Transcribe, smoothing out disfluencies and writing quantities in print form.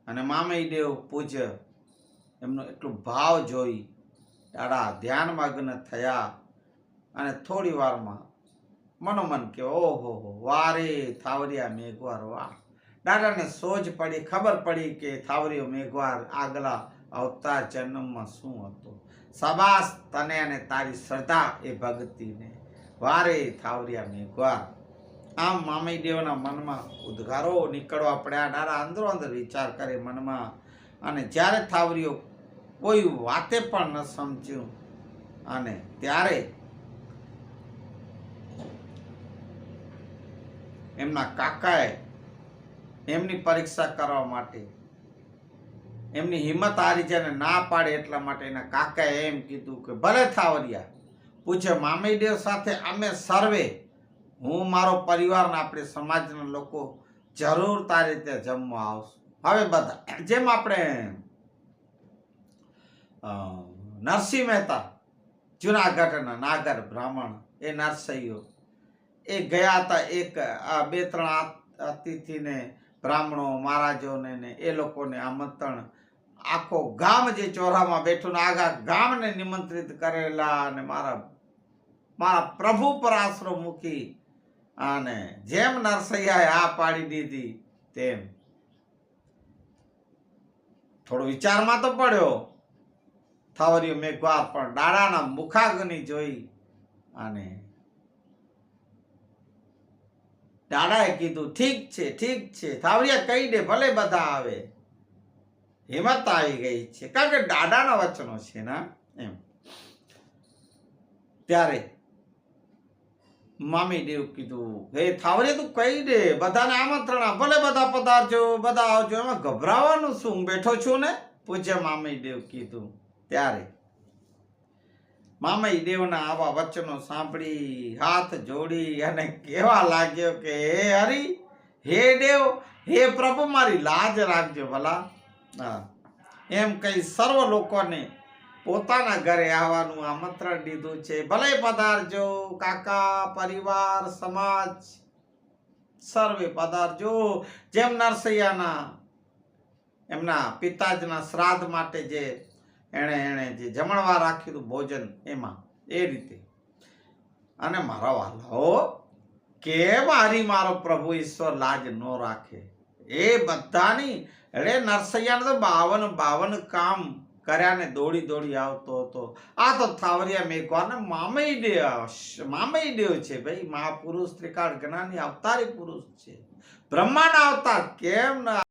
અને મામઈ દેવ પૂજ્ય એમનો એટલું ભાવ જોઈ દાડા ધ્યાનમગ્ન થયા અને થોડી વારમાં મનોમન કે ઓહો વારે થાવરિયા મેઘવાર વાહ. દાદાને સોજ પડી, ખબર પડી કે થાવરિયો મેઘવાર આગલા અવતાર જન્મમાં શું હતો. શાબાશ તને અને તારી શ્રદ્ધા એ ભક્તિને, વારે થાવરિયા મેઘવાર. આમ મામઈ દેવના મનમાં ઉદ્ગારો નીકળવા પડ્યા. દાદા અંદરો અંદર વિચાર કરે મનમાં. અને જ્યારે થાવરિયો કોઈ વાતે પણ ન સમજ્યું અને ત્યારે એમના કાકાએ એમની પરીક્ષા કરવા માટે એમની હિંમત હારી છે ને ના પાડે એટલા માટે એના કાકાએ એમ કીધું કે ભલે થાવરિયા પૂછે મામઈ દેવ સાથે અમે સર્વે, હું મારો પરિવાર ને આપણે સમાજના લોકો જરૂર તારી રીતે જમવા આવશું. હવે બધા જેમ આપણે નરસિંહ મહેતા જુનાગઢના નાગર બ્રાહ્મણ એ નરસૈયો એ ગયા હતા. એક બે ત્રણ અતિથિને બ્રાહ્મણો મહારાજોને ને એ લોકોને આમંત્રણ, આખો ગામ જે ચોરામાં બેઠું ને આખા ગામને નિમંત્રિત કરેલા. અને મારા પ્રભુ પર આશરો મૂકી અને જેમ નરસૈયાએ આ પાડી દીધી તેમ થોડો વિચારમાં તો પડ્યો થાવરિયો મેઘવાર, પણ દાડાના મુખાગ્નિ જોઈ અને દાદાએ કીધું ઠીક છે થાવરિયા કહી દે, ભલે બધા આવે. હિંમત આવી ગઈ છે કારણ કે દાદાના વચનો છે ને એમ. ત્યારે મામી દેવ કીધું હે થાવરિયા તું કહી દે, બધાને આમંત્રણ, ભલે બધા પધારજો, બધા આવજો, એમાં ગભરાવાનું શું, હું બેઠો છું ને, પૂજ્ય મામી દેવ કીધું. ત્યારે મામઈ દેવના આવા વચનો સાંભળી હાથ જોડી અને કહેવા લાગ્યો કે હે હરિ, હે દેવ, હે પ્રભુ, મારી લાજ રાખજો ભલા. એમ કઈ સર્વ લોકોને પોતાના ઘરે આવવાનું આમંત્રણ દીધું છે, ભલે પધારજો કાકા, પરિવાર, સમાજ સર્વે પધારજો. જેમ નરસૈયાના એમના પિતાજીના શ્રાદ્ધ માટે જે એણે જે જમણવાર રાખ્યું હતું ભોજન, એમાં એ રીતે. અને મારા વાલાઓ કેમ મારો પ્રભુ ઈશ્વર લાજ ન રાખે, એ બધાની એટલે નરસૈયાને તો 52 કામ કર્યા ને દોડી આવતો હતો. આ તો થાવરિયા મેઘવાર ને મામઈ દેવ છે ભાઈ, મહાપુરુષ, ત્રિકાળ જ્ઞાની અવતારી પુરુષ છે, બ્રહ્માના અવતાર. કેમ ના